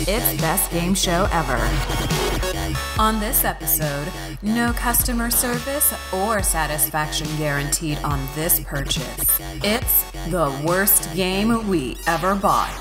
its best game show ever. On this episode, no customer service or satisfaction guaranteed on this purchase. It's the worst game we ever bought.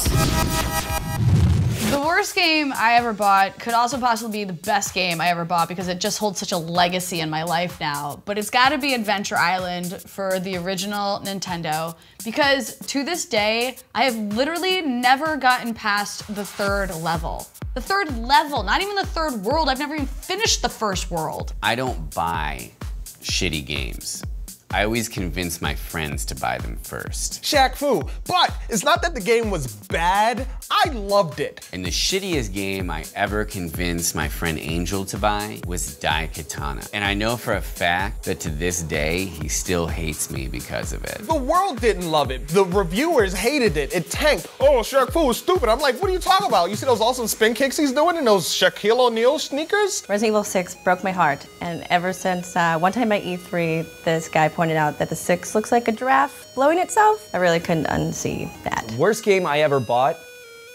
The worst game I ever bought could also possibly be the best game I ever bought because it just holds such a legacy in my life now. But it's gotta be Adventure Island for the original Nintendo because to this day, I have literally never gotten past the third level. The third level, not even the third world. I've never even finished the first world. I don't buy shitty games. I always convince my friends to buy them first. Shaq Fu, but it's not that the game was bad, I loved it. And the shittiest game I ever convinced my friend Angel to buy was Daikatana. And I know for a fact that to this day, he still hates me because of it. The world didn't love it. The reviewers hated it. It tanked. Oh, Shaq Fu was stupid. I'm like, what are you talking about? You see those awesome spin kicks he's doing in those Shaquille O'Neal sneakers? Resident Evil 6 broke my heart. And ever since one time at E3, this guy pointed out that the 6 looks like a giraffe blowing itself. I really couldn't unsee that. Worst game I ever bought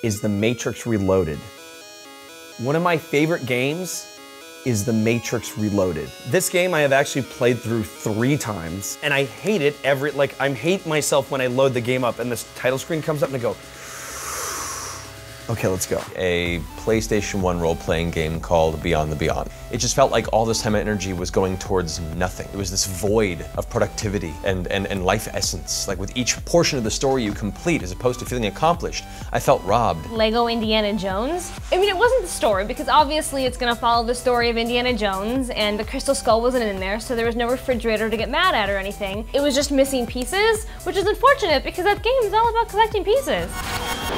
is The Matrix Reloaded. One of my favorite games is The Matrix Reloaded. This game I have actually played through 3 times, and I hate it I hate myself when I load the game up and this title screen comes up and I go, okay, let's go. A PlayStation 1 role-playing game called Beyond the Beyond. It just felt like all this time and energy was going towards nothing. It was this void of productivity and life essence. Like with each portion of the story you complete as opposed to feeling accomplished, I felt robbed. Lego Indiana Jones? I mean, it wasn't the story because obviously it's gonna follow the story of Indiana Jones and the Crystal Skull wasn't in there, so there was no refrigerator to get mad at or anything. It was just missing pieces, which is unfortunate because that game is all about collecting pieces.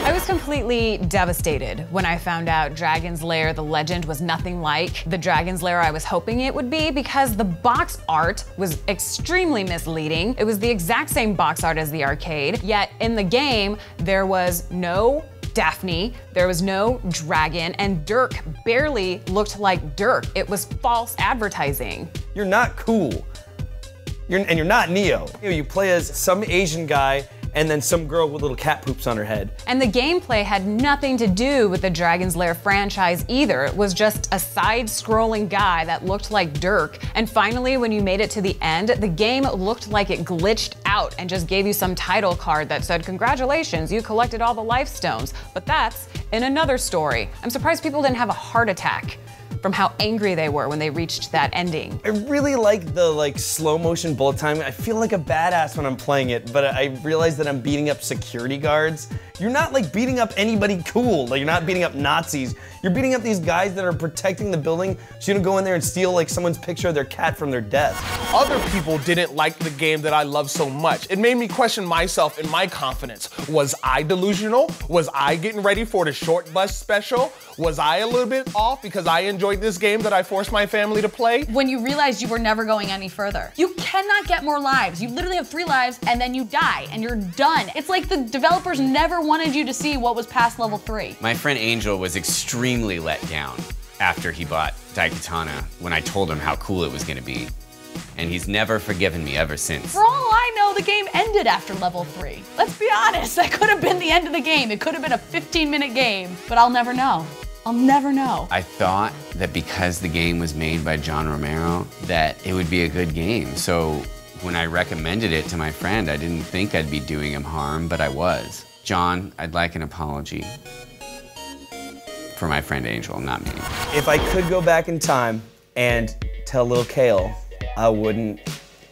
I was completely devastated when I found out Dragon's Lair, the legend, was nothing like the Dragon's Lair I was hoping it would be because the box art was extremely misleading. It was the exact same box art as the arcade, yet in the game, there was no Daphne, there was no dragon, and Dirk barely looked like Dirk. It was false advertising. You're not cool. You're not Neo. You play as some Asian guy and then some girl with little cat poops on her head. And the gameplay had nothing to do with the Dragon's Lair franchise either. It was just a side-scrolling guy that looked like Dirk. And finally, when you made it to the end, the game looked like it glitched out and just gave you some title card that said, congratulations, you collected all the life stones. But that's in another story. I'm surprised people didn't have a heart attack from how angry they were when they reached that ending. I really like the slow motion bullet time. I feel like a badass when I'm playing it, but I realize that I'm beating up security guards. You're not beating up anybody cool. You're not beating up Nazis. You're beating up these guys that are protecting the building so you don't go in there and steal someone's picture of their cat from their desk. Other people didn't like the game that I love so much. It made me question myself and my confidence. Was I delusional? Was I getting ready for the short bus special? Was I a little bit off because I enjoyed this game that I forced my family to play? When you realized you were never going any further. You cannot get more lives. You literally have 3 lives and then you die and you're done. It's like the developers never wanted you to see what was past level 3. My friend Angel was extremely let down after he bought Daikatana when I told him how cool it was gonna be. And he's never forgiven me ever since. For all I know, the game ended after level 3. Let's be honest, that could have been the end of the game. It could have been a 15-minute game, but I'll never know. I'll never know. I thought that because the game was made by John Romero, that it would be a good game. So when I recommended it to my friend, I didn't think I'd be doing him harm, but I was. John, I'd like an apology for my friend Angel, not me. If I could go back in time and tell little Khail, I wouldn't.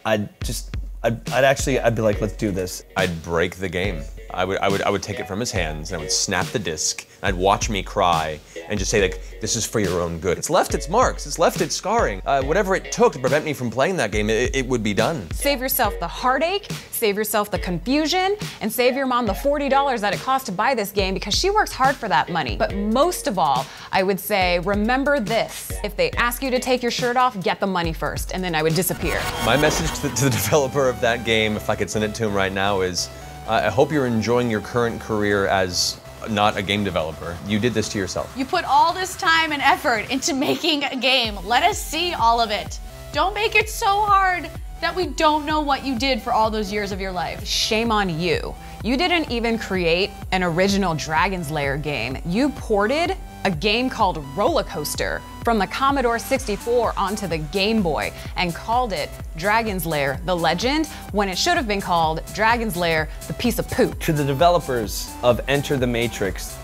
I'd be like, let's do this. I'd break the game. I would take it from his hands and I would snap the disc. And I'd watch me cry and just say this is for your own good. It's left its marks, it's left its scarring. Whatever it took to prevent me from playing that game, it would be done. Save yourself the heartache, save yourself the confusion, and save your mom the $40 that it cost to buy this game because she works hard for that money. But most of all, I would say, remember this. If they ask you to take your shirt off, get the money first, and then I would disappear. My message to the developer of that game, if I could send it to him right now, is I hope you're enjoying your current career as not a game developer. You did this to yourself. You put all this time and effort into making a game. Let us see all of it. Don't make it so hard that we don't know what you did for all those years of your life. Shame on you. You didn't even create an original Dragon's Lair game. You ported a game called Roller Coaster from the Commodore 64 onto the Game Boy and called it Dragon's Lair: The Legend when it should have been called Dragon's Lair: The Piece of Poop. To the developers of Enter the Matrix,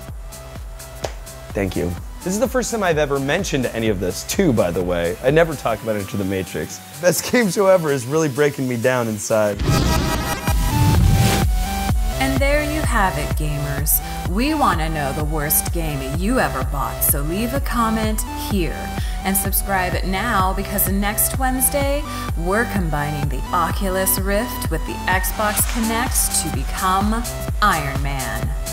thank you. This is the first time I've ever mentioned any of this, too, by the way. I never talk about Enter the Matrix. Best game show ever is really breaking me down inside. And there you have it, gamers. We want to know the worst game you ever bought, so leave a comment here. And subscribe now, because next Wednesday, we're combining the Oculus Rift with the Xbox Kinect to become Iron Man.